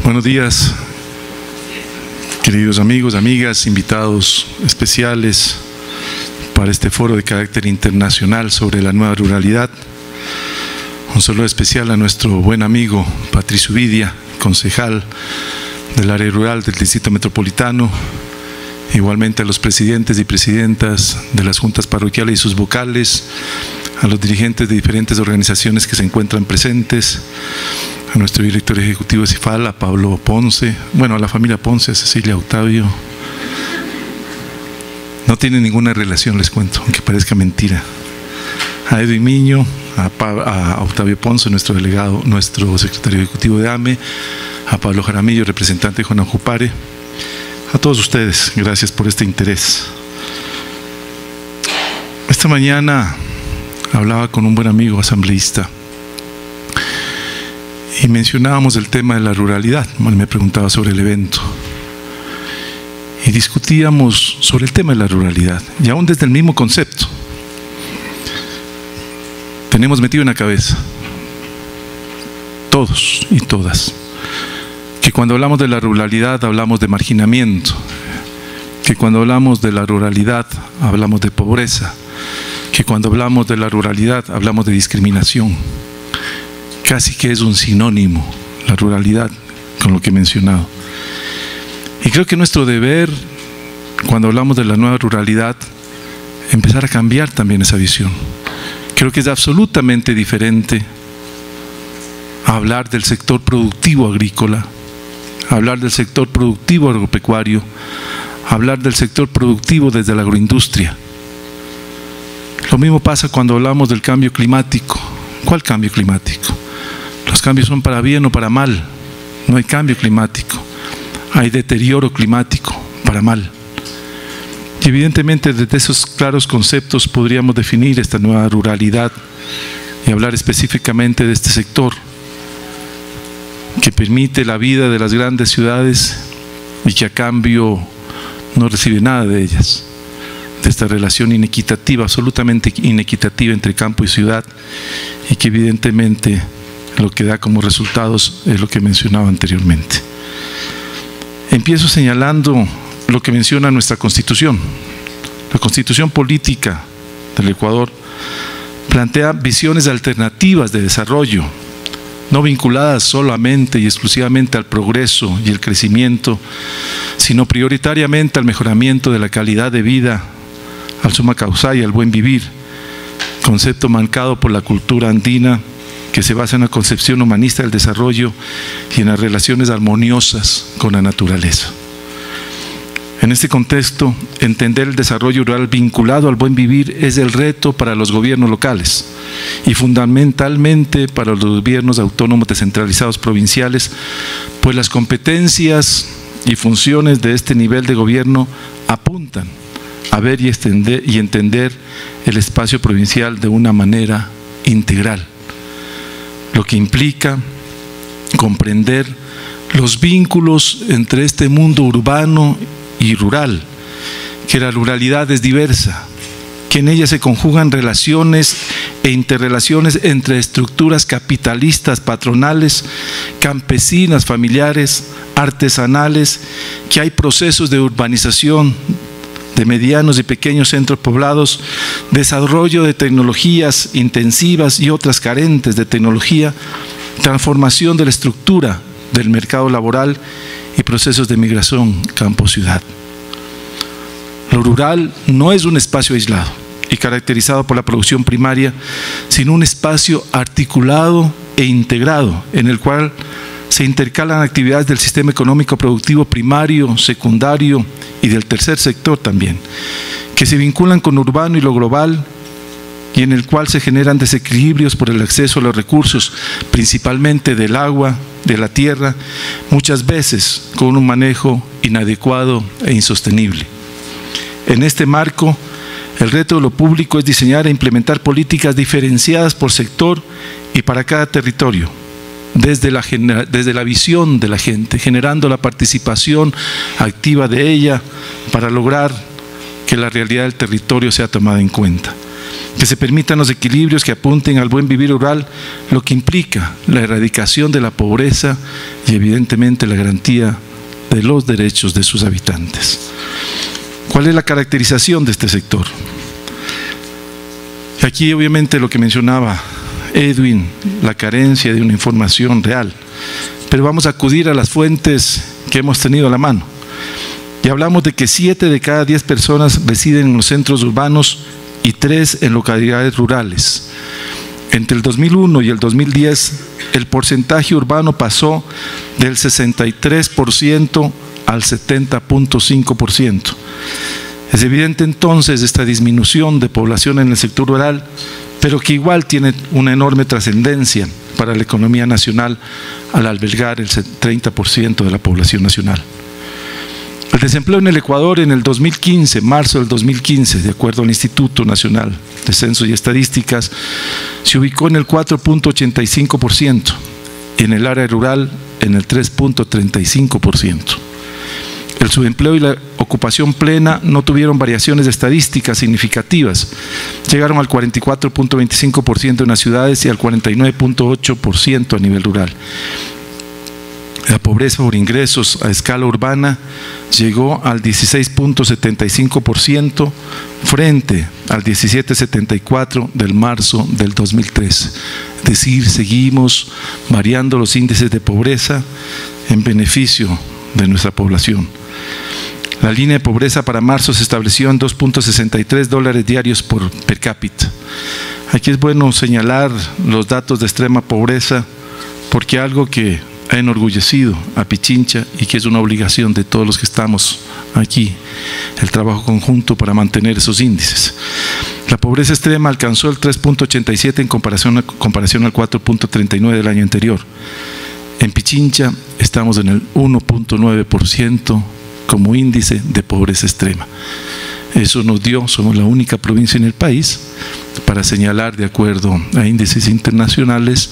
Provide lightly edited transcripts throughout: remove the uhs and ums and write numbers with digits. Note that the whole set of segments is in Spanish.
Buenos días, queridos amigos, amigas, invitados especiales para este foro de carácter internacional sobre la nueva ruralidad. Un saludo especial a nuestro buen amigo Patricio Vidia, concejal del área rural del Distrito Metropolitano, igualmente a los presidentes y presidentas de las juntas parroquiales y sus vocales, a los dirigentes de diferentes organizaciones que se encuentran presentes, a nuestro director ejecutivo de CIFAL, a Pablo Ponce, bueno, a la familia Ponce, a Cecilia Octavio. No tiene ninguna relación, les cuento, aunque parezca mentira. A Edwin Miño, a Octavio Ponce, nuestro delegado, nuestro secretario ejecutivo de AME, a Pablo Jaramillo, representante de Jonajupare, a todos ustedes, gracias por este interés. Esta mañana hablaba con un buen amigo asambleísta y mencionábamos el tema de la ruralidad. Me preguntaba sobre el evento y discutíamos sobre el tema de la ruralidad, y aún desde el mismo concepto tenemos metido en la cabeza, todos y todas, que cuando hablamos de la ruralidad hablamos de marginamiento, que cuando hablamos de la ruralidad hablamos de pobreza, que cuando hablamos de la ruralidad hablamos de discriminación. Casi que es un sinónimo la ruralidad con lo que he mencionado. Y creo que nuestro deber, cuando hablamos de la nueva ruralidad, empezar a cambiar también esa visión. Creo que es absolutamente diferente a hablar del sector productivo agrícola, hablar del sector productivo agropecuario, hablar del sector productivo desde la agroindustria. Lo mismo pasa cuando hablamos del cambio climático. ¿Cuál cambio climático? Los cambios son para bien o para mal. No hay cambio climático, hay deterioro climático para mal. Y evidentemente desde esos claros conceptos podríamos definir esta nueva ruralidad y hablar específicamente de este sector que permite la vida de las grandes ciudades y que a cambio no recibe nada de ellas, de esta relación inequitativa, absolutamente inequitativa entre campo y ciudad, y que evidentemente lo que da como resultados es lo que mencionaba anteriormente. Empiezo señalando lo que menciona nuestra Constitución. La Constitución política del Ecuador plantea visiones alternativas de desarrollo, no vinculadas solamente y exclusivamente al progreso y el crecimiento, sino prioritariamente al mejoramiento de la calidad de vida, al suma causa y al buen vivir, concepto marcado por la cultura andina que se basa en una concepción humanista del desarrollo y en las relaciones armoniosas con la naturaleza. En este contexto, entender el desarrollo rural vinculado al buen vivir es el reto para los gobiernos locales y fundamentalmente para los gobiernos autónomos descentralizados provinciales, pues las competencias y funciones de este nivel de gobierno apuntan a ver y entender el espacio provincial de una manera integral, lo que implica comprender los vínculos entre este mundo urbano y rural, que la ruralidad es diversa, que en ella se conjugan relaciones e interrelaciones entre estructuras capitalistas, patronales, campesinas, familiares, artesanales, que hay procesos de urbanización de medianos y pequeños centros poblados, desarrollo de tecnologías intensivas y otras carentes de tecnología, transformación de la estructura del mercado laboral y procesos de migración campo-ciudad. Lo rural no es un espacio aislado y caracterizado por la producción primaria, sino un espacio articulado e integrado en el cual se intercalan actividades del sistema económico productivo primario, secundario y del tercer sector también, que se vinculan con lo urbano y lo global, y en el cual se generan desequilibrios por el acceso a los recursos, principalmente del agua, de la tierra, muchas veces con un manejo inadecuado e insostenible. En este marco, el reto de lo público es diseñar e implementar políticas diferenciadas por sector y para cada territorio, desde la visión de la gente, generando la participación activa de ella para lograr que la realidad del territorio sea tomada en cuenta. que se permitan los equilibrios que apunten al buen vivir rural, lo que implica la erradicación de la pobreza y evidentemente la garantía de los derechos de sus habitantes. ¿Cuál es la caracterización de este sector? Aquí obviamente lo que mencionaba Edwin, la carencia de una información real, pero vamos a acudir a las fuentes que hemos tenido a la mano. Y hablamos de que 7 de cada 10 personas residen en los centros urbanos y 3 en localidades rurales. Entre el 2001 y el 2010, el porcentaje urbano pasó del 63% al 70.5%. Es evidente entonces esta disminución de población en el sector rural, pero que igual tiene una enorme trascendencia para la economía nacional al albergar el 30% de la población nacional. El desempleo en el Ecuador en el 2015, marzo del 2015, de acuerdo al Instituto Nacional de Censos y Estadísticas, se ubicó en el 4.85% y en el área rural en el 3.35%. El subempleo y la ocupación plena no tuvieron variaciones estadísticas significativas. Llegaron al 44.25% en las ciudades y al 49.8% a nivel rural. La pobreza por ingresos a escala urbana llegó al 16.75% frente al 17.74% del marzo del 2013. Es decir, seguimos variando los índices de pobreza en beneficio de nuestra población. La línea de pobreza para marzo se estableció en $2.63 diarios por per cápita. Aquí es bueno señalar los datos de extrema pobreza porque algo que ha enorgullecido a Pichincha y que es una obligación de todos los que estamos aquí, el trabajo conjunto para mantener esos índices. La pobreza extrema alcanzó el 3.87 en comparación al 4.39 del año anterior. En Pichincha estamos en el 1.9% como índice de pobreza extrema. Eso nos dio, somos la única provincia en el país para señalar, de acuerdo a índices internacionales,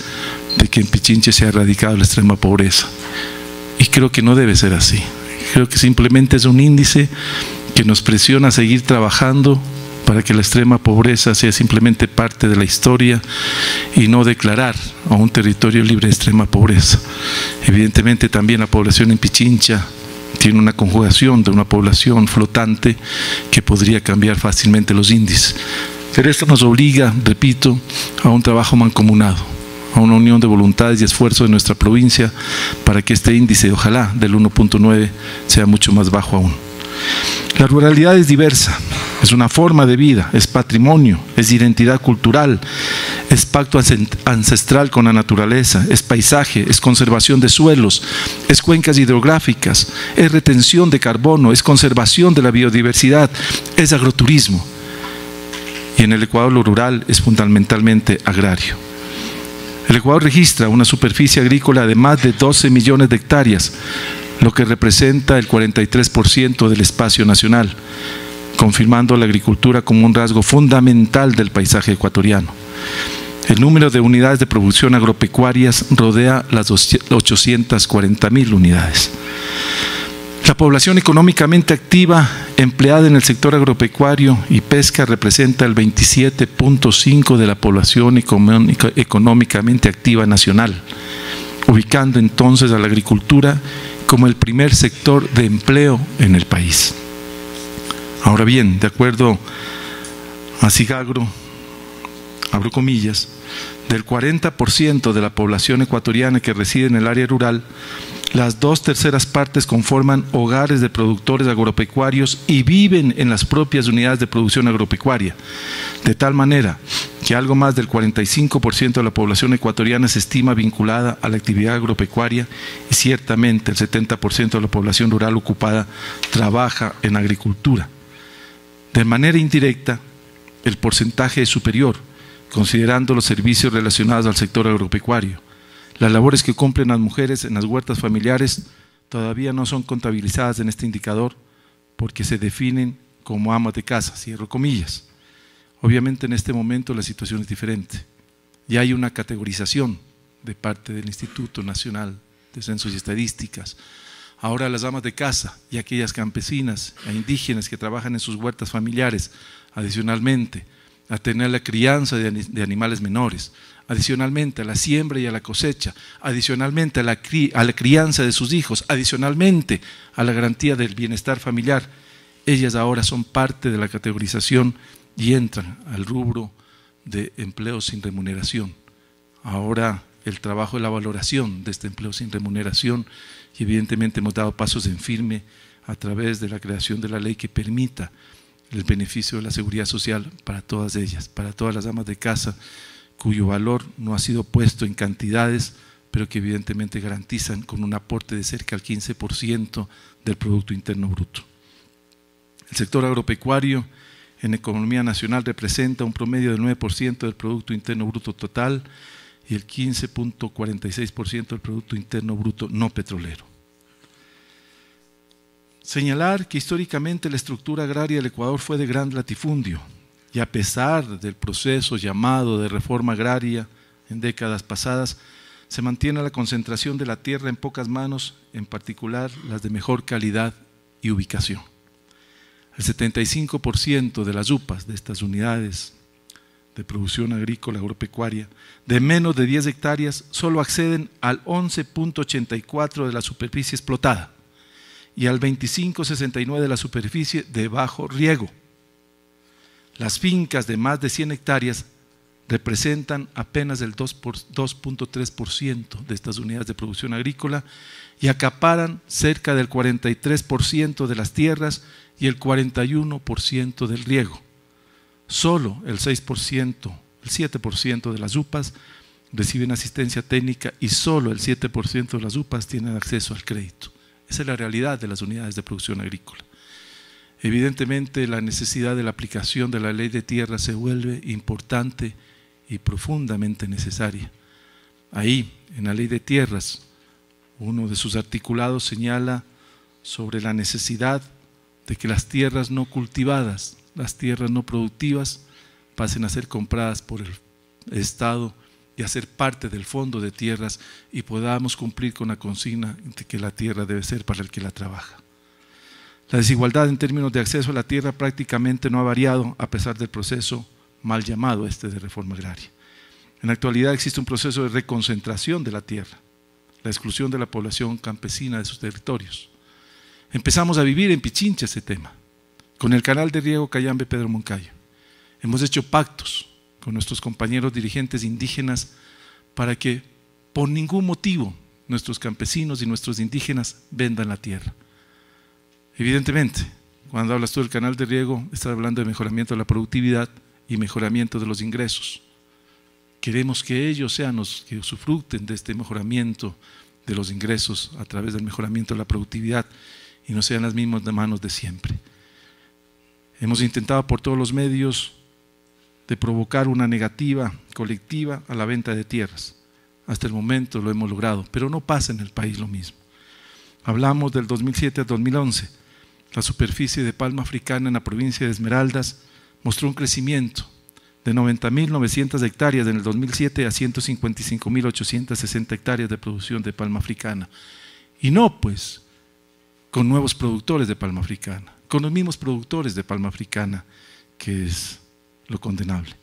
de que en Pichincha se ha erradicado la extrema pobreza. Y creo que no debe ser así. Creo que simplemente es un índice que nos presiona a seguir trabajando para que la extrema pobreza sea simplemente parte de la historia y no declarar a un territorio libre de extrema pobreza. Evidentemente también la población en Pichincha tiene una conjugación de una población flotante que podría cambiar fácilmente los índices. Pero esto nos obliga, repito, a un trabajo mancomunado, a una unión de voluntades y esfuerzos de nuestra provincia para que este índice, ojalá del 1.9, sea mucho más bajo aún. La ruralidad es diversa, es una forma de vida, es patrimonio, es identidad cultural, es pacto ancestral con la naturaleza, es paisaje, es conservación de suelos, es cuencas hidrográficas, es retención de carbono, es conservación de la biodiversidad, es agroturismo. Y en el Ecuador lo rural es fundamentalmente agrario. El Ecuador registra una superficie agrícola de más de 12 millones de hectáreas, lo que representa el 43% del espacio nacional, confirmando la agricultura como un rasgo fundamental del paisaje ecuatoriano. El número de unidades de producción agropecuarias rodea las 840.000 unidades. La población económicamente activa empleada en el sector agropecuario y pesca representa el 27.5% de la población económicamente activa nacional, ubicando entonces a la agricultura como el primer sector de empleo en el país. Ahora bien, de acuerdo a Sigagro, abro comillas, del 40% de la población ecuatoriana que reside en el área rural, las 2/3 partes conforman hogares de productores agropecuarios y viven en las propias unidades de producción agropecuaria, de tal manera que algo más del 45% de la población ecuatoriana se estima vinculada a la actividad agropecuaria y ciertamente el 70% de la población rural ocupada trabaja en agricultura. De manera indirecta, el porcentaje es superior, considerando los servicios relacionados al sector agropecuario. Las labores que cumplen las mujeres en las huertas familiares todavía no son contabilizadas en este indicador porque se definen como amas de casa, cierro comillas. Obviamente en este momento la situación es diferente. Ya hay una categorización de parte del Instituto Nacional de Censos y Estadísticas. Ahora las amas de casa y aquellas campesinas e indígenas que trabajan en sus huertas familiares, adicionalmente, a tener la crianza de animales menores, adicionalmente a la siembra y a la cosecha, adicionalmente a la crianza de sus hijos, adicionalmente a la garantía del bienestar familiar. Ellas ahora son parte de la categorización y entran al rubro de empleo sin remuneración. Ahora el trabajo de la valoración de este empleo sin remuneración, y evidentemente hemos dado pasos en firme a través de la creación de la ley que permita el beneficio de la seguridad social para todas ellas, para todas las amas de casa, cuyo valor no ha sido puesto en cantidades, pero que evidentemente garantizan con un aporte de cerca del 15% del Producto Interno Bruto. El sector agropecuario en economía nacional representa un promedio del 9% del Producto Interno Bruto total y el 15.46% del Producto Interno Bruto no petrolero. Señalar que históricamente la estructura agraria del Ecuador fue de gran latifundio y a pesar del proceso llamado de reforma agraria en décadas pasadas, se mantiene la concentración de la tierra en pocas manos, en particular las de mejor calidad y ubicación. El 75% de las UPAs de estas unidades de producción agrícola agropecuaria de menos de 10 hectáreas solo acceden al 11.84% de la superficie explotada y al 25.69% de la superficie de bajo riego. Las fincas de más de 100 hectáreas representan apenas el 2.3% de estas unidades de producción agrícola y acaparan cerca del 43% de las tierras y el 41% del riego. Solo el 6%, el 7% de las UPAs reciben asistencia técnica y solo el 7% de las UPAs tienen acceso al crédito. Esa es la realidad de las unidades de producción agrícola. Evidentemente la necesidad de la aplicación de la ley de tierra se vuelve importante y profundamente necesaria. Ahí, en la ley de tierras, uno de sus articulados señala sobre la necesidad de que las tierras no cultivadas, las tierras no productivas, pasen a ser compradas por el Estado y a ser parte del fondo de tierras y podamos cumplir con la consigna de que la tierra debe ser para el que la trabaja. La desigualdad en términos de acceso a la tierra prácticamente no ha variado a pesar del proceso mal llamado de reforma agraria. En la actualidad existe un proceso de reconcentración de la tierra, la exclusión de la población campesina de sus territorios. Empezamos a vivir en Pichincha ese tema, con el canal de riego Cayambe-Pedro Moncayo. Hemos hecho pactos con nuestros compañeros dirigentes indígenas para que por ningún motivo nuestros campesinos y nuestros indígenas vendan la tierra. Evidentemente, cuando hablas tú del canal de riego, estás hablando de mejoramiento de la productividad y mejoramiento de los ingresos. Queremos que ellos sean los que usufructen de este mejoramiento de los ingresos a través del mejoramiento de la productividad y no sean las mismas de manos de siempre. Hemos intentado por todos los medios de provocar una negativa colectiva a la venta de tierras. Hasta el momento lo hemos logrado, pero no pasa en el país lo mismo. Hablamos del 2007 al 2011. La superficie de palma africana en la provincia de Esmeraldas mostró un crecimiento de 90.900 hectáreas en el 2007 a 155.860 hectáreas de producción de palma africana. Y no pues con nuevos productores de palma africana, con los mismos productores de palma africana, que es lo condenable.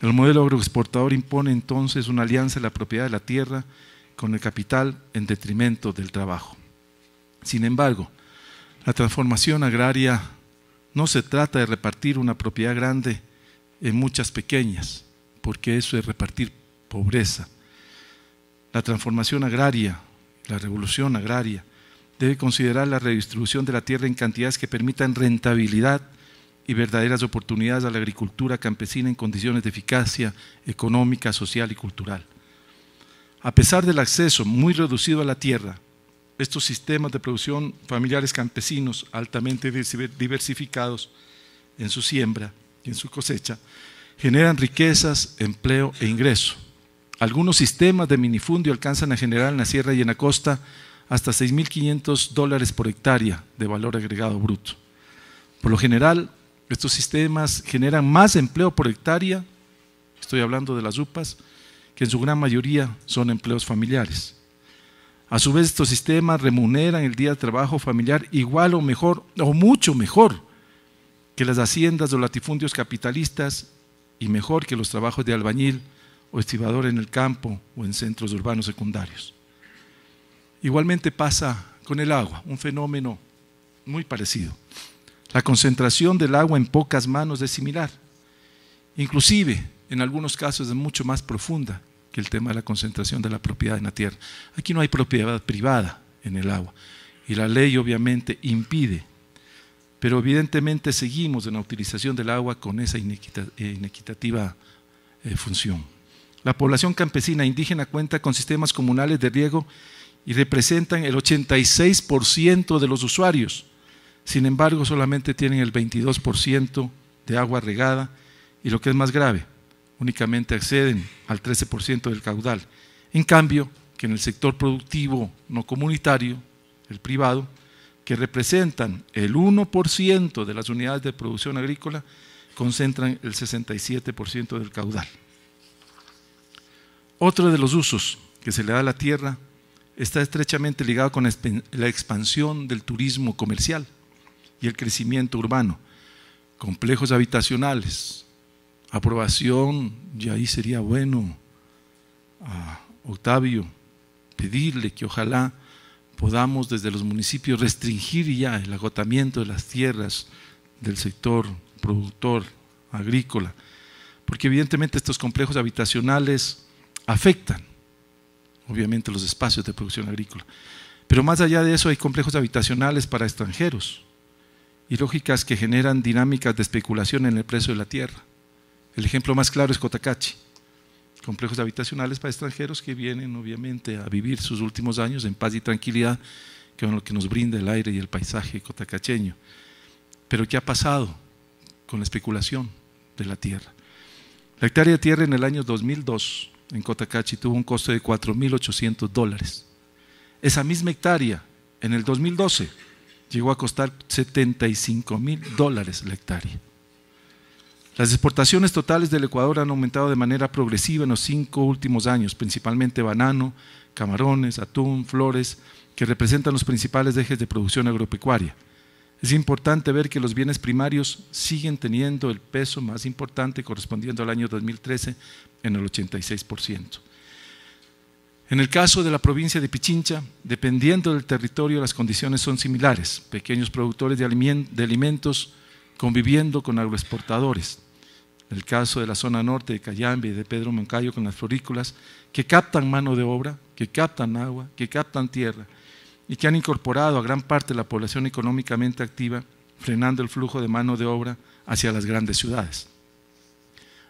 El modelo agroexportador impone entonces una alianza de la propiedad de la tierra con el capital en detrimento del trabajo. Sin embargo, la transformación agraria no se trata de repartir una propiedad grande en muchas pequeñas, porque eso es repartir pobreza. La transformación agraria, la revolución agraria, debe considerar la redistribución de la tierra en cantidades que permitan rentabilidad y verdaderas oportunidades a la agricultura campesina en condiciones de eficacia económica, social y cultural. A pesar del acceso muy reducido a la tierra, estos sistemas de producción familiares campesinos altamente diversificados en su siembra y en su cosecha generan riquezas, empleo e ingreso. Algunos sistemas de minifundio alcanzan a generar en la sierra y en la costa hasta $6.500 por hectárea de valor agregado bruto. Por lo general, estos sistemas generan más empleo por hectárea, estoy hablando de las UPAs, que en su gran mayoría son empleos familiares. A su vez, estos sistemas remuneran el día de trabajo familiar igual o mejor, o mucho mejor, que las haciendas o latifundios capitalistas y mejor que los trabajos de albañil o estibador en el campo o en centros urbanos secundarios. Igualmente pasa con el agua, un fenómeno muy parecido. La concentración del agua en pocas manos es similar, inclusive en algunos casos es mucho más profunda que el tema de la concentración de la propiedad en la tierra. Aquí no hay propiedad privada en el agua y la ley obviamente impide, pero evidentemente seguimos en la utilización del agua con esa inequitativa función. La población campesina indígena cuenta con sistemas comunales de riego y representan el 86% de los usuarios. Sin embargo, solamente tienen el 22% de agua regada y lo que es más grave, únicamente acceden al 13% del caudal. En cambio, que en el sector productivo no comunitario, el privado, que representan el 1% de las unidades de producción agrícola, concentran el 67% del caudal. Otro de los usos que se le da a la tierra está estrechamente ligado con la expansión del turismo comercial y el crecimiento urbano, complejos habitacionales, aprobación, y ahí sería bueno a Octavio pedirle que ojalá podamos desde los municipios restringir ya el agotamiento de las tierras del sector productor agrícola, porque evidentemente estos complejos habitacionales afectan obviamente los espacios de producción agrícola, pero más allá de eso hay complejos habitacionales para extranjeros y lógicas que generan dinámicas de especulación en el precio de la tierra. El ejemplo más claro es Cotacachi, complejos habitacionales para extranjeros que vienen obviamente a vivir sus últimos años en paz y tranquilidad, que es lo que nos brinda el aire y el paisaje cotacacheño. Pero ¿qué ha pasado con la especulación de la tierra? La hectárea de tierra en el año 2002 en Cotacachi tuvo un costo de $4,800. Esa misma hectárea en el 2012 llegó a costar $75,000 la hectárea. Las exportaciones totales del Ecuador han aumentado de manera progresiva en los 5 últimos años, principalmente banano, camarones, atún, flores, que representan los principales ejes de producción agropecuaria. Es importante ver que los bienes primarios siguen teniendo el peso más importante correspondiendo al año 2013 en el 86%. En el caso de la provincia de Pichincha, dependiendo del territorio, las condiciones son similares, pequeños productores de alimentos conviviendo con agroexportadores. En el caso de la zona norte de Cayambe y de Pedro Moncayo con las florícolas, que captan mano de obra, que captan agua, que captan tierra y que han incorporado a gran parte de la población económicamente activa, frenando el flujo de mano de obra hacia las grandes ciudades.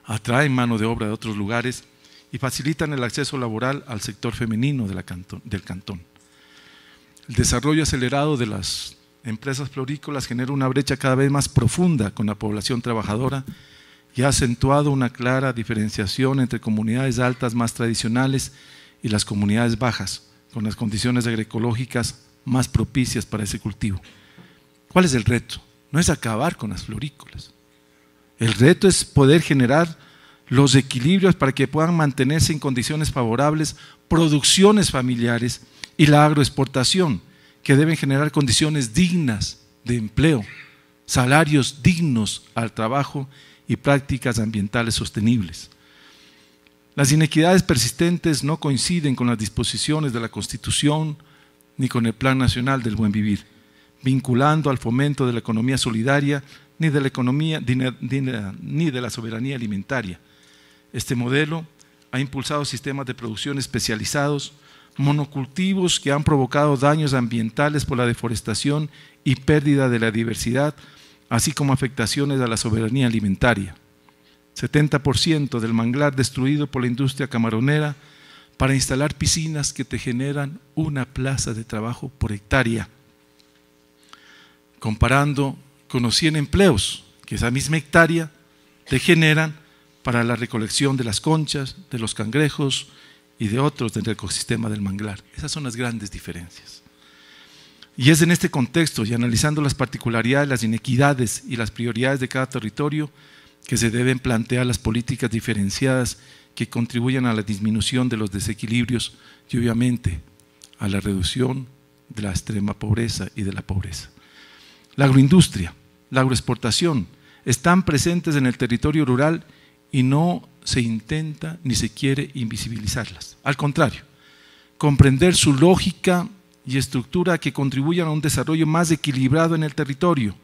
Atraen mano de obra de otros lugares y facilitan el acceso laboral al sector femenino del cantón. El desarrollo acelerado de las empresas florícolas genera una brecha cada vez más profunda con la población trabajadora y ha acentuado una clara diferenciación entre comunidades altas más tradicionales y las comunidades bajas, con las condiciones agroecológicas más propicias para ese cultivo. ¿Cuál es el reto? No es acabar con las florícolas. El reto es poder generar los equilibrios para que puedan mantenerse en condiciones favorables producciones familiares y la agroexportación, que deben generar condiciones dignas de empleo, salarios dignos al trabajo y prácticas ambientales sostenibles. Las inequidades persistentes no coinciden con las disposiciones de la Constitución ni con el Plan Nacional del Buen Vivir, vinculando al fomento de la economía solidaria ni de la soberanía alimentaria. Este modelo ha impulsado sistemas de producción especializados, monocultivos que han provocado daños ambientales por la deforestación y pérdida de la diversidad, así como afectaciones a la soberanía alimentaria. 70% del manglar destruido por la industria camaronera para instalar piscinas que te generan una plaza de trabajo por hectárea. Comparando con los 100 empleos que esa misma hectárea te generan para la recolección de las conchas, de los cangrejos y de otros del ecosistema del manglar. Esas son las grandes diferencias. Y es en este contexto y analizando las particularidades, las inequidades y las prioridades de cada territorio que se deben plantear las políticas diferenciadas que contribuyan a la disminución de los desequilibrios y obviamente a la reducción de la extrema pobreza y de la pobreza. La agroindustria, la agroexportación están presentes en el territorio rural y no se intenta ni se quiere invisibilizarlas. Al contrario, comprender su lógica y estructura que contribuyan a un desarrollo más equilibrado en el territorio,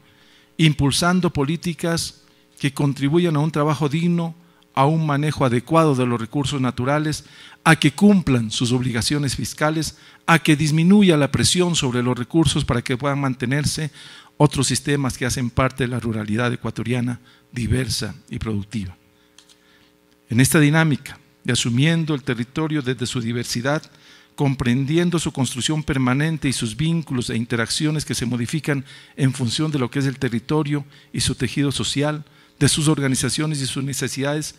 impulsando políticas que contribuyan a un trabajo digno, a un manejo adecuado de los recursos naturales, a que cumplan sus obligaciones fiscales, a que disminuya la presión sobre los recursos para que puedan mantenerse otros sistemas que hacen parte de la ruralidad ecuatoriana diversa y productiva. En esta dinámica de asumiendo el territorio desde su diversidad, comprendiendo su construcción permanente y sus vínculos e interacciones que se modifican en función de lo que es el territorio y su tejido social, de sus organizaciones y sus necesidades,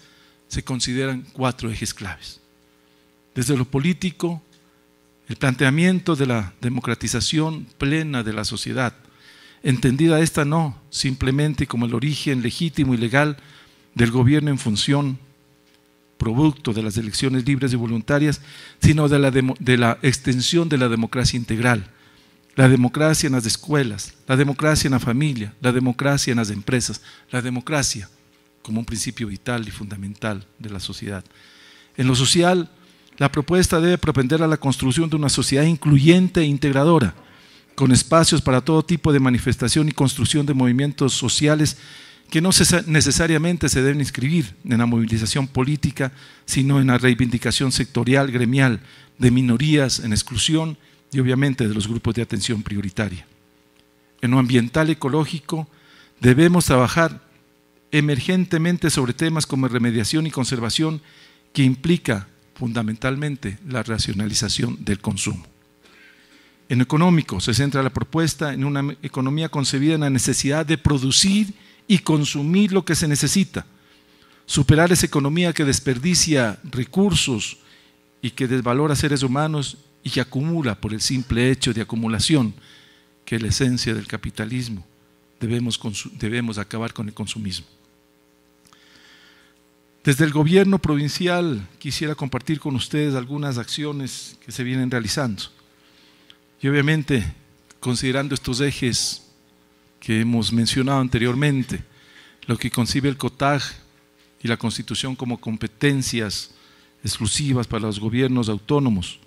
se consideran 4 ejes claves. Desde lo político, el planteamiento de la democratización plena de la sociedad, entendida esta no simplemente como el origen legítimo y legal del gobierno en función, producto de las elecciones libres y voluntarias, sino de la extensión de la democracia integral, la democracia en las escuelas, la democracia en la familia, la democracia en las empresas, la democracia como un principio vital y fundamental de la sociedad. En lo social, la propuesta debe propender a la construcción de una sociedad incluyente e integradora, con espacios para todo tipo de manifestación y construcción de movimientos sociales que no necesariamente se deben inscribir en la movilización política, sino en la reivindicación sectorial, gremial, de minorías en exclusión y obviamente de los grupos de atención prioritaria. En lo ambiental ecológico debemos trabajar emergentemente sobre temas como remediación y conservación, que implica fundamentalmente la racionalización del consumo. En lo económico se centra la propuesta en una economía concebida en la necesidad de producir y consumir lo que se necesita, superar esa economía que desperdicia recursos y que desvalora seres humanos y que acumula por el simple hecho de acumulación, que es la esencia del capitalismo. Debemos acabar con el consumismo. Desde el gobierno provincial quisiera compartir con ustedes algunas acciones que se vienen realizando. Y obviamente, considerando estos ejes que hemos mencionado anteriormente, lo que concibe el COTAG y la Constitución como competencias exclusivas para los gobiernos autónomos,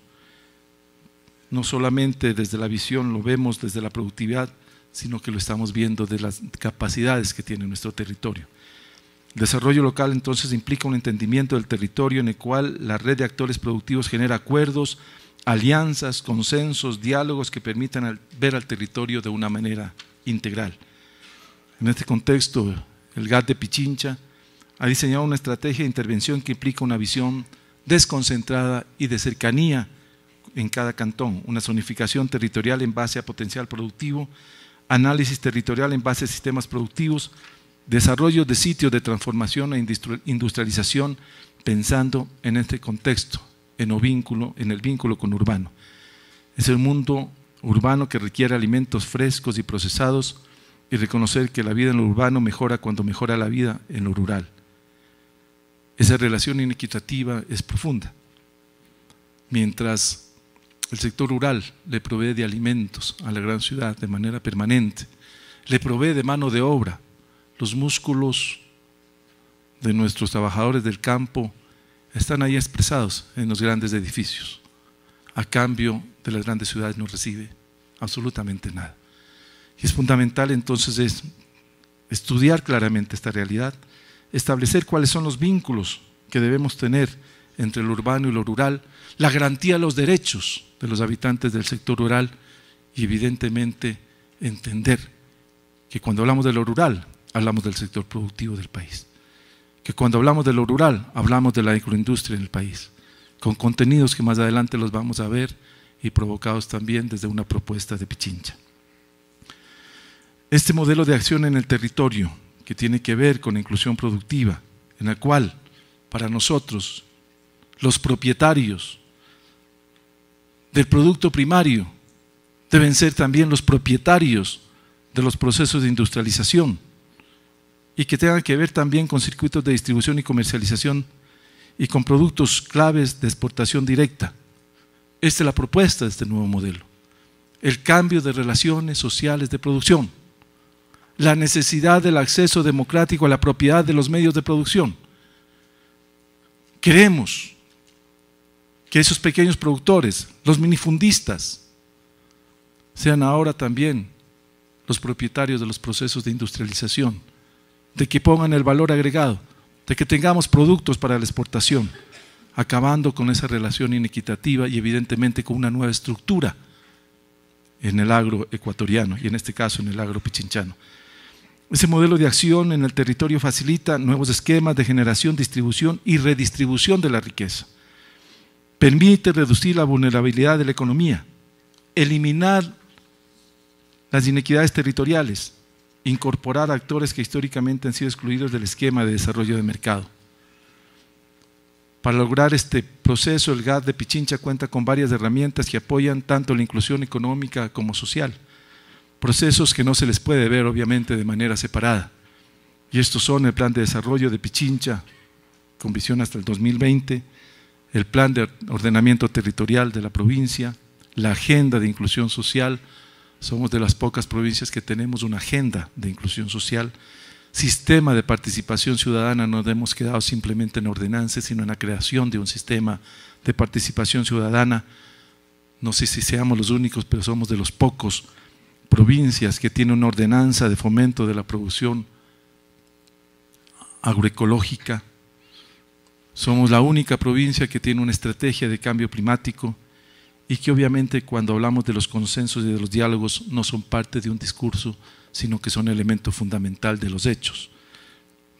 no solamente desde la visión lo vemos desde la productividad, sino que lo estamos viendo de las capacidades que tiene nuestro territorio. El desarrollo local entonces implica un entendimiento del territorio en el cual la red de actores productivos genera acuerdos, alianzas, consensos, diálogos que permitan ver al territorio de una manera integral. En este contexto, el GAT de Pichincha ha diseñado una estrategia de intervención que implica una visión desconcentrada y de cercanía en cada cantón, una zonificación territorial en base a potencial productivo, análisis territorial en base a sistemas productivos, desarrollo de sitios de transformación e industrialización, pensando en este contexto, en el vínculo con urbano. Es el mundo urbano que requiere alimentos frescos y procesados, y reconocer que la vida en lo urbano mejora cuando mejora la vida en lo rural. Esa relación inequitativa es profunda. Mientras el sector rural le provee de alimentos a la gran ciudad de manera permanente, le provee de mano de obra, los músculos de nuestros trabajadores del campo están ahí expresados en los grandes edificios. A cambio de las grandes ciudades no recibe absolutamente nada. Y es fundamental entonces estudiar claramente esta realidad, establecer cuáles son los vínculos que debemos tener entre lo urbano y lo rural, la garantía de los derechos de los habitantes del sector rural y evidentemente entender que cuando hablamos de lo rural, hablamos del sector productivo del país. Que cuando hablamos de lo rural, hablamos de la agroindustria en el país, con contenidos que más adelante los vamos a ver y provocados también desde una propuesta de Pichincha. Este modelo de acción en el territorio, que tiene que ver con la inclusión productiva, en la cual para nosotros los propietarios del producto primario deben ser también los propietarios de los procesos de industrialización y que tengan que ver también con circuitos de distribución y comercialización y con productos claves de exportación directa. Esta es la propuesta de este nuevo modelo. El cambio de relaciones sociales de producción, la necesidad del acceso democrático a la propiedad de los medios de producción, Queremos que esos pequeños productores, los minifundistas, sean ahora también los propietarios de los procesos de industrialización, de que pongan el valor agregado, de que tengamos productos para la exportación, acabando con esa relación inequitativa y evidentemente con una nueva estructura en el agro ecuatoriano y en este caso en el agro pichinchano. Ese modelo de acción en el territorio facilita nuevos esquemas de generación, distribución y redistribución de la riqueza. Permite reducir la vulnerabilidad de la economía, eliminar las inequidades territoriales, incorporar actores que históricamente han sido excluidos del esquema de desarrollo de mercado. Para lograr este proceso, el GAD de Pichincha cuenta con varias herramientas que apoyan tanto la inclusión económica como social. Procesos que no se les puede ver obviamente de manera separada. Y estos son el Plan de Desarrollo de Pichincha, con visión hasta el 2020, el Plan de Ordenamiento Territorial de la provincia, la Agenda de Inclusión Social. Somos de las pocas provincias que tenemos una agenda de inclusión social. Sistema de participación ciudadana, no hemos quedado simplemente en ordenanzas, sino en la creación de un sistema de participación ciudadana. No sé si seamos los únicos, pero somos de los pocos provincias que tienen una ordenanza de fomento de la producción agroecológica. Somos la única provincia que tiene una estrategia de cambio climático y que obviamente cuando hablamos de los consensos y de los diálogos no son parte de un discurso, sino que son elemento fundamental de los hechos.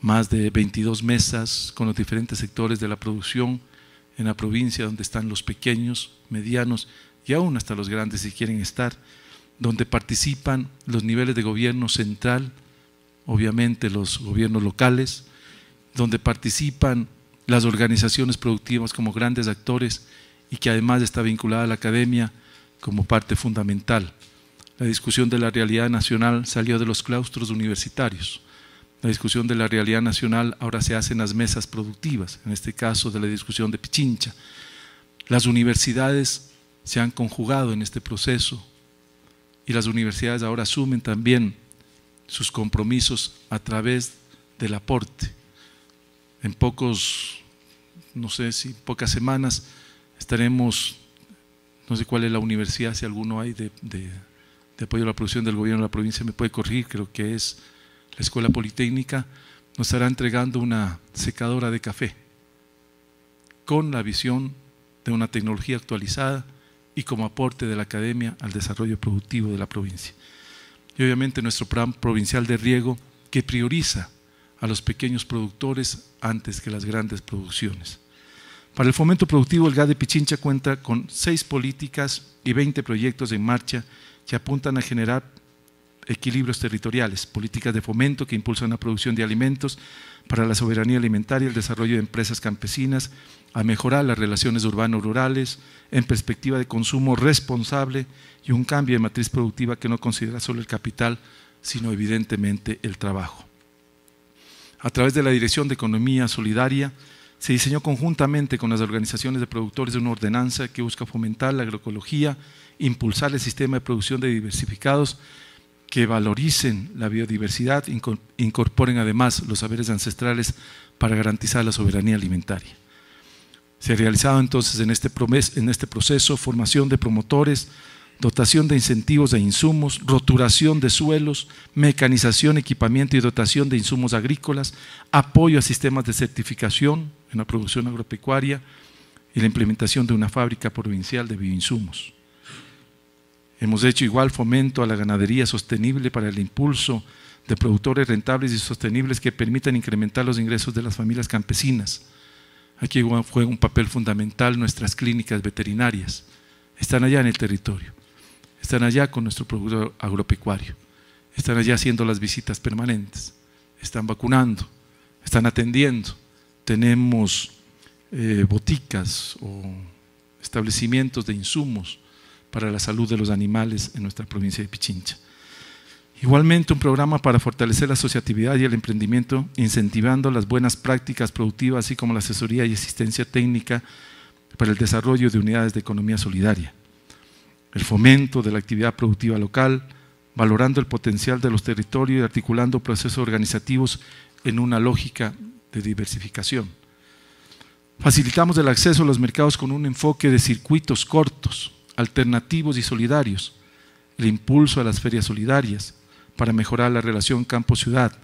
Más de 22 mesas con los diferentes sectores de la producción en la provincia, donde están los pequeños, medianos y aún hasta los grandes si quieren estar, donde participan los niveles de gobierno central, obviamente los gobiernos locales, donde participan las organizaciones productivas como grandes actores y que además está vinculada a la academia como parte fundamental. La discusión de la realidad nacional salió de los claustros universitarios. La discusión de la realidad nacional ahora se hace en las mesas productivas, en este caso de la discusión de Pichincha. Las universidades se han conjugado en este proceso y las universidades ahora asumen también sus compromisos a través del aporte. En pocas semanas estaremos, no sé cuál es la universidad, si alguno hay de apoyo a la producción del gobierno de la provincia me puede corregir, creo que es la Escuela Politécnica, nos estará entregando una secadora de café con la visión de una tecnología actualizada y como aporte de la academia al desarrollo productivo de la provincia. Y obviamente nuestro plan provincial de riego que prioriza a los pequeños productores antes que las grandes producciones. Para el fomento productivo, el GAD de Pichincha cuenta con 6 políticas y 20 proyectos en marcha que apuntan a generar equilibrios territoriales, políticas de fomento que impulsan la producción de alimentos para la soberanía alimentaria, el desarrollo de empresas campesinas, a mejorar las relaciones urbano-rurales en perspectiva de consumo responsable y un cambio de matriz productiva que no considera solo el capital, sino evidentemente el trabajo. A través de la Dirección de Economía Solidaria, se diseñó conjuntamente con las organizaciones de productores una ordenanza que busca fomentar la agroecología, impulsar el sistema de producción de diversificados que valoricen la biodiversidad, incorporen además los saberes ancestrales para garantizar la soberanía alimentaria. Se ha realizado entonces en este proceso formación de promotores, dotación de incentivos e insumos, roturación de suelos, mecanización, equipamiento y dotación de insumos agrícolas, apoyo a sistemas de certificación en la producción agropecuaria y la implementación de una fábrica provincial de bioinsumos. Hemos hecho igual fomento a la ganadería sostenible para el impulso de productores rentables y sostenibles que permitan incrementar los ingresos de las familias campesinas. Aquí juega un papel fundamental nuestras clínicas veterinarias. Están allá en el territorio, están allá con nuestro producto agropecuario, están allá haciendo las visitas permanentes, están vacunando, están atendiendo. Tenemos boticas o establecimientos de insumos para la salud de los animales en nuestra provincia de Pichincha. Igualmente un programa para fortalecer la asociatividad y el emprendimiento, incentivando las buenas prácticas productivas, así como la asesoría y asistencia técnica para el desarrollo de unidades de economía solidaria. El fomento de la actividad productiva local, valorando el potencial de los territorios y articulando procesos organizativos en una lógica de diversificación. Facilitamos el acceso a los mercados con un enfoque de circuitos cortos, alternativos y solidarios, el impulso a las ferias solidarias para mejorar la relación campo-ciudad,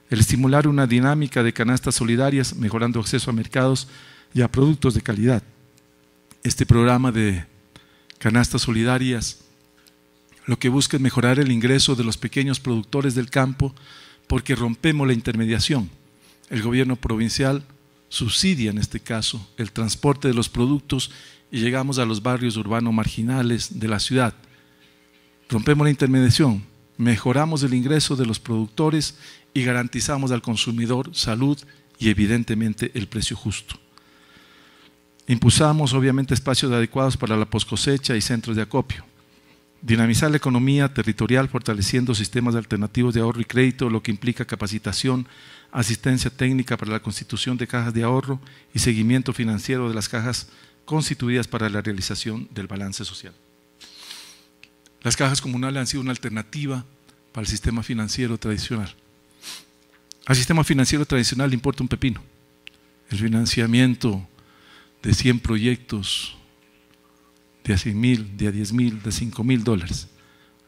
el estimular una dinámica de canastas solidarias, mejorando acceso a mercados y a productos de calidad. Este programa de canastas solidarias lo que busca es mejorar el ingreso de los pequeños productores del campo porque rompemos la intermediación. El gobierno provincial subsidia en este caso el transporte de los productos y llegamos a los barrios urbanos marginales de la ciudad. Rompemos la intermediación, mejoramos el ingreso de los productores y garantizamos al consumidor salud y evidentemente el precio justo. Impulsamos obviamente espacios adecuados para la poscosecha y centros de acopio. Dinamizar la economía territorial fortaleciendo sistemas alternativos de ahorro y crédito, lo que implica capacitación, asistencia técnica para la constitución de cajas de ahorro y seguimiento financiero de las cajas constituidas para la realización del balance social. Las cajas comunales han sido una alternativa para el sistema financiero tradicional. Al sistema financiero tradicional le importa un pepino. El financiamiento de 100 proyectos de a 100.000, de a 10.000, de $5.000.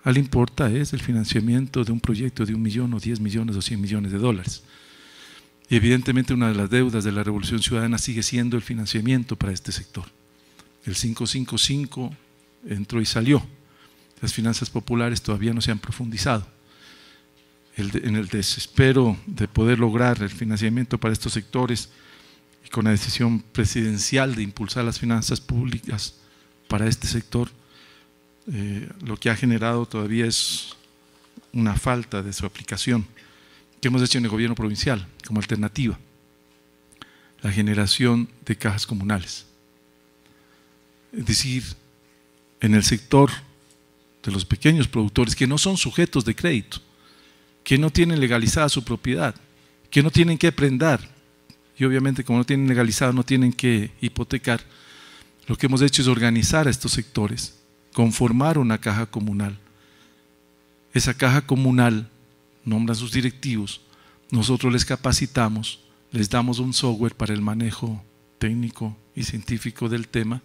Al importa es el financiamiento de un proyecto de 1 millón o 10 millones o 100 millones de dólares. Y evidentemente una de las deudas de la Revolución Ciudadana sigue siendo el financiamiento para este sector. El 555 entró y salió. Las finanzas populares todavía no se han profundizado. En el desespero de poder lograr el financiamiento para estos sectores y con la decisión presidencial de impulsar las finanzas públicas para este sector, lo que ha generado todavía es una falta de su aplicación que hemos hecho en el gobierno provincial como alternativa, la generación de cajas comunales. Es decir, en el sector de los pequeños productores que no son sujetos de crédito, que no tienen legalizada su propiedad, que no tienen que prendar y obviamente como no tienen legalizado no tienen que hipotecar, lo que hemos hecho es organizar a estos sectores, conformar una caja comunal. Esa caja comunal nombra a sus directivos, nosotros les capacitamos, les damos un software para el manejo técnico y científico del tema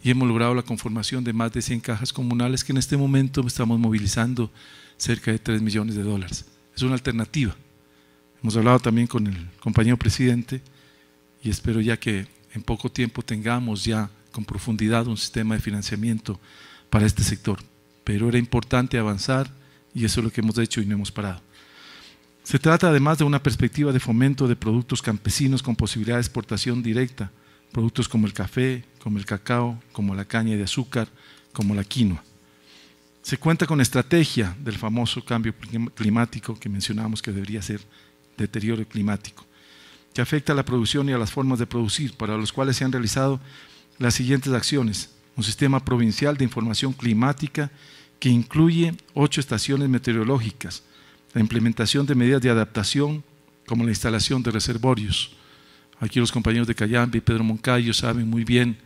y hemos logrado la conformación de más de 100 cajas comunales que en este momento estamos movilizando cerca de $3 millones. Es una alternativa. Hemos hablado también con el compañero presidente y espero ya que en poco tiempo tengamos ya con profundidad un sistema de financiamiento para este sector. Pero era importante avanzar y eso es lo que hemos hecho y no hemos parado. Se trata además de una perspectiva de fomento de productos campesinos con posibilidad de exportación directa, productos como el café, como el cacao, como la caña de azúcar, como la quinoa. Se cuenta con estrategia del famoso cambio climático que mencionábamos que debería ser deterioro climático, que afecta a la producción y a las formas de producir, para los cuales se han realizado las siguientes acciones. Un sistema provincial de información climática que incluye 8 estaciones meteorológicas, la implementación de medidas de adaptación como la instalación de reservorios. Aquí los compañeros de Cayambe y Pedro Moncayo saben muy bien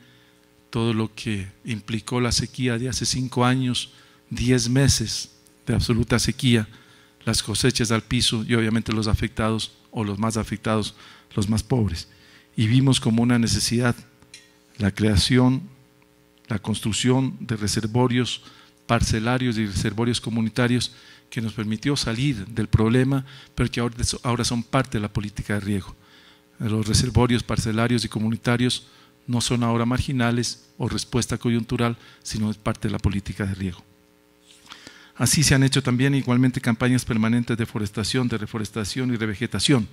todo lo que implicó la sequía de hace 5 años, 10 meses de absoluta sequía, las cosechas al piso y obviamente los afectados o los más afectados, los más pobres. Y vimos como una necesidad la creación, la construcción de reservorios parcelarios y reservorios comunitarios que nos permitió salir del problema, pero que ahora son parte de la política de riego. Los reservorios parcelarios y comunitarios no son ahora marginales o respuesta coyuntural, sino es parte de la política de riego. Así se han hecho también igualmente campañas permanentes de forestación, de reforestación y revegetación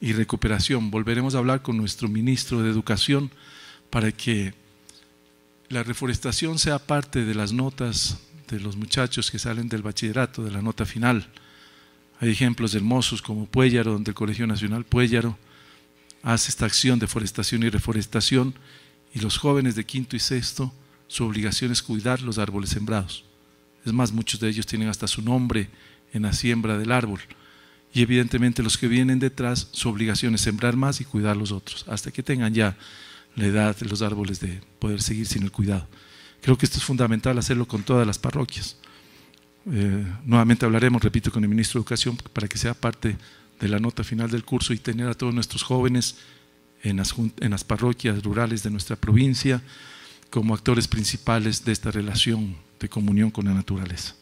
y recuperación. Volveremos a hablar con nuestro ministro de Educación para que la reforestación sea parte de las notas de los muchachos que salen del bachillerato, de la nota final. Hay ejemplos hermosos como Puellaro, donde el Colegio Nacional Puellaro hace esta acción de forestación y reforestación y los jóvenes de quinto y sexto, su obligación es cuidar los árboles sembrados. Es más, muchos de ellos tienen hasta su nombre en la siembra del árbol y evidentemente los que vienen detrás, su obligación es sembrar más y cuidar los otros, hasta que tengan ya la edad de los árboles de poder seguir sin el cuidado. Creo que esto es fundamental hacerlo con todas las parroquias. Nuevamente hablaremos, repito, con el ministro de Educación para que sea parte de la nota final del curso y tener a todos nuestros jóvenes en las parroquias rurales de nuestra provincia como actores principales de esta relación de comunión con la naturaleza.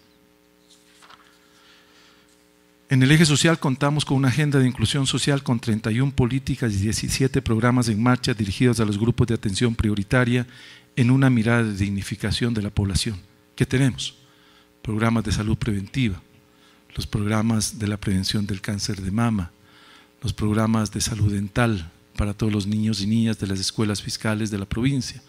En el eje social contamos con una agenda de inclusión social con 31 políticas y 17 programas en marcha dirigidos a los grupos de atención prioritaria en una mirada de dignificación de la población. ¿Qué tenemos? Programas de salud preventiva, los programas de la prevención del cáncer de mama, los programas de salud dental para todos los niños y niñas de las escuelas fiscales de la provincia,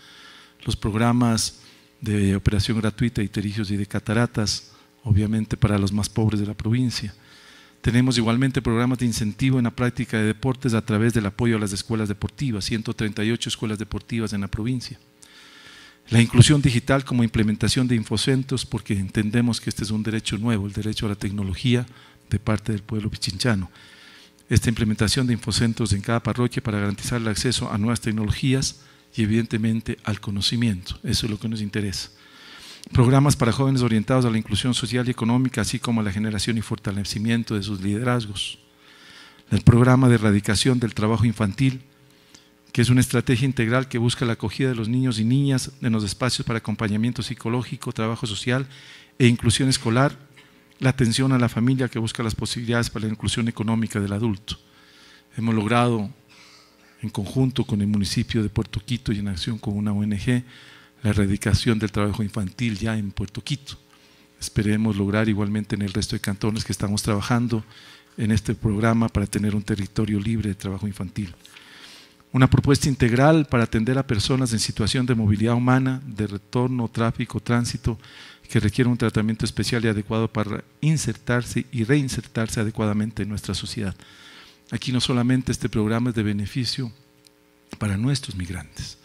los programas de operación gratuita de icterigios y de cataratas, obviamente para los más pobres de la provincia. Tenemos igualmente programas de incentivo en la práctica de deportes a través del apoyo a las escuelas deportivas, 138 escuelas deportivas en la provincia. La inclusión digital como implementación de infocentros, porque entendemos que este es un derecho nuevo, el derecho a la tecnología de parte del pueblo pichinchano. Esta implementación de infocentros en cada parroquia para garantizar el acceso a nuevas tecnologías y evidentemente al conocimiento, eso es lo que nos interesa. Programas para jóvenes orientados a la inclusión social y económica, así como a la generación y fortalecimiento de sus liderazgos. El programa de erradicación del trabajo infantil, que es una estrategia integral que busca la acogida de los niños y niñas en los espacios para acompañamiento psicológico, trabajo social e inclusión escolar, la atención a la familia que busca las posibilidades para la inclusión económica del adulto. Hemos logrado, en conjunto con el municipio de Puerto Quito y en acción con una ONG, la erradicación del trabajo infantil ya en Puerto Quito. Esperemos lograr igualmente en el resto de cantones que estamos trabajando en este programa para tener un territorio libre de trabajo infantil. Una propuesta integral para atender a personas en situación de movilidad humana, de retorno, tráfico, tránsito, que requieren un tratamiento especial y adecuado para insertarse y reinsertarse adecuadamente en nuestra sociedad. Aquí no solamente este programa es de beneficio para nuestros migrantes,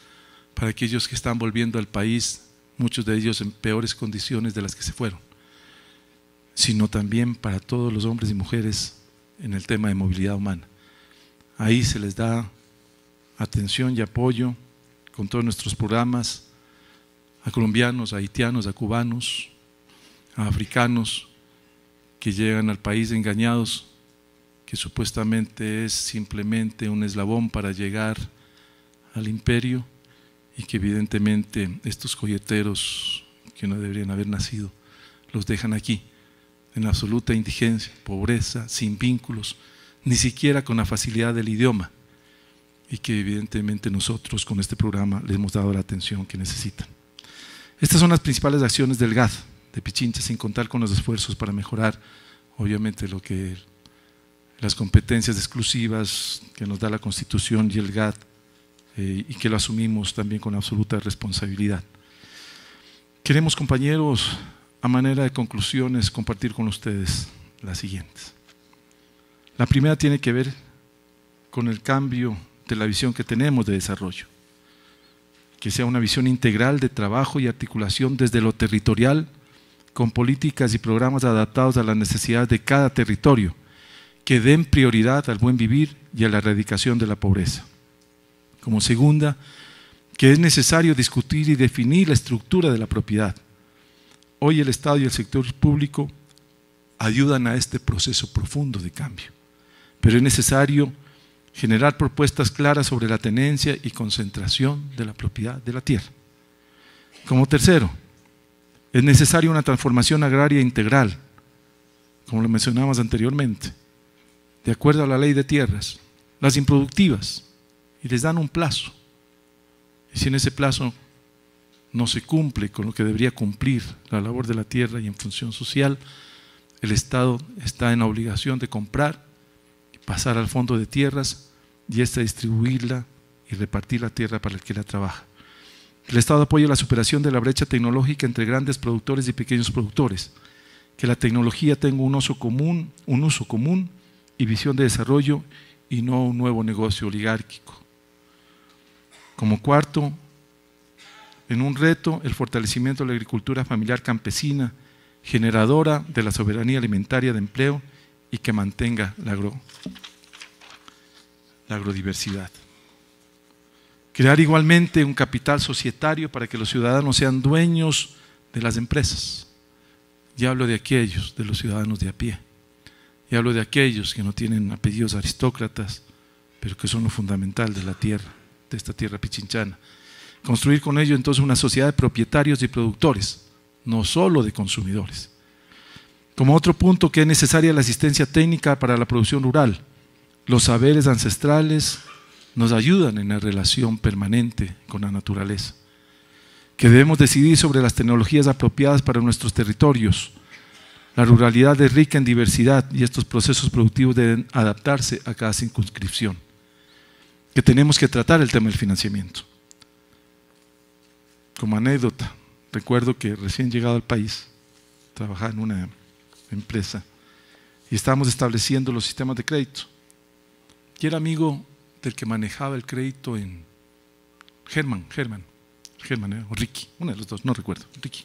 para aquellos que están volviendo al país, muchos de ellos en peores condiciones de las que se fueron, sino también para todos los hombres y mujeres en el tema de movilidad humana. Ahí se les da atención y apoyo con todos nuestros programas a colombianos, a haitianos, a cubanos, a africanos que llegan al país engañados, que supuestamente es simplemente un eslabón para llegar al imperio, y que evidentemente estos colleteros que no deberían haber nacido, los dejan aquí, en absoluta indigencia, pobreza, sin vínculos, ni siquiera con la facilidad del idioma, y que evidentemente nosotros con este programa les hemos dado la atención que necesitan. Estas son las principales acciones del GAD de Pichincha, sin contar con los esfuerzos para mejorar, obviamente, las competencias exclusivas que nos da la Constitución y el GAD, y que lo asumimos también con absoluta responsabilidad. Queremos, compañeros, a manera de conclusiones, compartir con ustedes las siguientes. La primera tiene que ver con el cambio de la visión que tenemos de desarrollo, que sea una visión integral de trabajo y articulación desde lo territorial, con políticas y programas adaptados a las necesidades de cada territorio, que den prioridad al buen vivir y a la erradicación de la pobreza. Como segunda, que es necesario discutir y definir la estructura de la propiedad. Hoy el Estado y el sector público ayudan a este proceso profundo de cambio, pero es necesario generar propuestas claras sobre la tenencia y concentración de la propiedad de la tierra. Como tercero, es necesaria una transformación agraria integral, como lo mencionábamos anteriormente, de acuerdo a la ley de tierras, las improductivas, y les dan un plazo, y si en ese plazo no se cumple con lo que debería cumplir la labor de la tierra y en función social, el Estado está en la obligación de comprar y pasar al fondo de tierras y distribuirla y repartir la tierra para el que la trabaja. El Estado apoya la superación de la brecha tecnológica entre grandes productores y pequeños productores, que la tecnología tenga un uso común y visión de desarrollo y no un nuevo negocio oligárquico. Como cuarto, en un reto, el fortalecimiento de la agricultura familiar campesina, generadora de la soberanía alimentaria de empleo y que mantenga la agrodiversidad. Crear igualmente un capital societario para que los ciudadanos sean dueños de las empresas. Y hablo de aquellos, de los ciudadanos de a pie. Y hablo de aquellos que no tienen apellidos aristócratas, pero que son lo fundamental de la tierra, de esta tierra pichinchana. Construir con ello entonces una sociedad de propietarios y productores, no solo de consumidores. Como otro punto, que es necesaria la asistencia técnica para la producción rural. Los saberes ancestrales nos ayudan en la relación permanente con la naturaleza. Que debemos decidir sobre las tecnologías apropiadas para nuestros territorios. La ruralidad es rica en diversidad y estos procesos productivos deben adaptarse a cada circunscripción. Que tenemos que tratar el tema del financiamiento. Como anécdota, recuerdo que recién llegado al país, trabajaba en una empresa y estábamos estableciendo los sistemas de crédito. Y era amigo del que manejaba el crédito en Germán o Ricky, uno de los dos, no recuerdo, Ricky.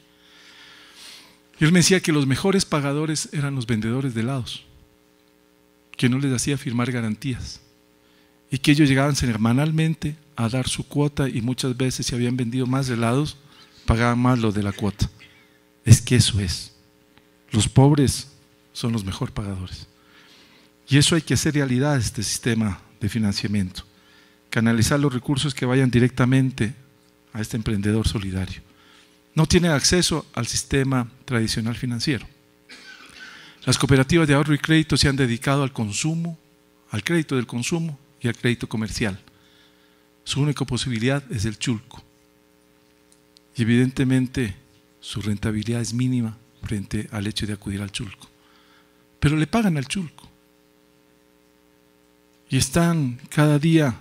Y él me decía que los mejores pagadores eran los vendedores de helados, que no les hacía firmar garantías y que ellos llegaban semanalmente a dar su cuota y muchas veces, si habían vendido más helados, pagaban más los de la cuota. Es que eso es. Los pobres son los mejor pagadores. Y eso hay que hacer realidad, este sistema de financiamiento. Canalizar los recursos que vayan directamente a este emprendedor solidario. No tiene acceso al sistema tradicional financiero. Las cooperativas de ahorro y crédito se han dedicado al consumo, al crédito del consumo y al crédito comercial. Su única posibilidad es el chulco. Y evidentemente su rentabilidad es mínima frente al hecho de acudir al chulco. Pero le pagan al chulco. Y están cada día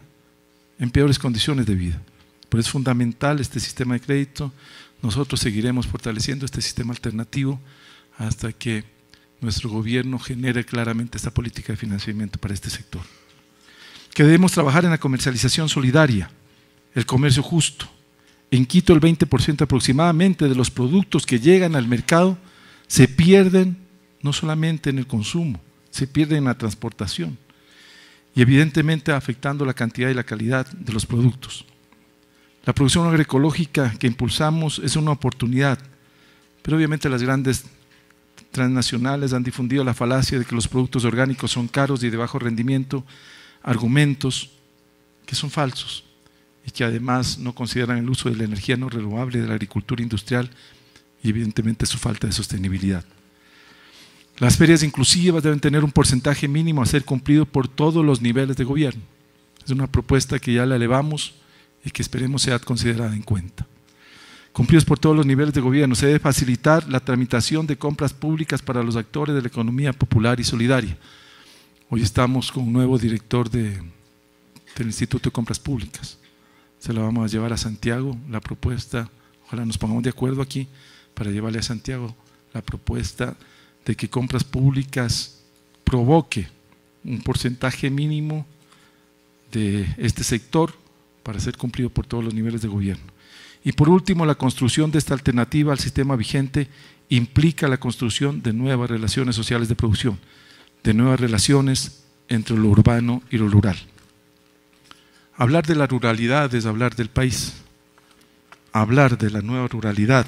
en peores condiciones de vida. Por eso es fundamental este sistema de crédito. Nosotros seguiremos fortaleciendo este sistema alternativo hasta que nuestro gobierno genere claramente esta política de financiamiento para este sector. Que debemos trabajar en la comercialización solidaria, el comercio justo. En Quito el 20% aproximadamente de los productos que llegan al mercado se pierden no solamente en el consumo, se pierden en la transportación y evidentemente afectando la cantidad y la calidad de los productos. La producción agroecológica que impulsamos es una oportunidad, pero obviamente las grandes transnacionales han difundido la falacia de que los productos orgánicos son caros y de bajo rendimiento, argumentos que son falsos y que además no consideran el uso de la energía no renovable de la agricultura industrial y evidentemente su falta de sostenibilidad. Las ferias inclusivas deben tener un porcentaje mínimo a ser cumplido por todos los niveles de gobierno. Es una propuesta que ya la elevamos y que esperemos sea considerada en cuenta. Cumplidos por todos los niveles de gobierno, se debe facilitar la tramitación de compras públicas para los actores de la economía popular y solidaria. Hoy estamos con un nuevo director del Instituto de Compras Públicas. Se la vamos a llevar a Santiago, la propuesta, ojalá nos pongamos de acuerdo aquí para llevarle a Santiago la propuesta de que Compras Públicas provoque un porcentaje mínimo de este sector para ser cumplido por todos los niveles de gobierno. Y por último, la construcción de esta alternativa al sistema vigente implica la construcción de nuevas relaciones sociales de producción, de nuevas relaciones entre lo urbano y lo rural. Hablar de la ruralidad es hablar del país. Hablar de la nueva ruralidad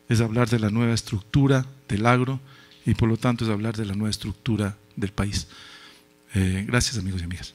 es hablar de la nueva estructura del agro y por lo tanto es hablar de la nueva estructura del país. Gracias, amigos y amigas.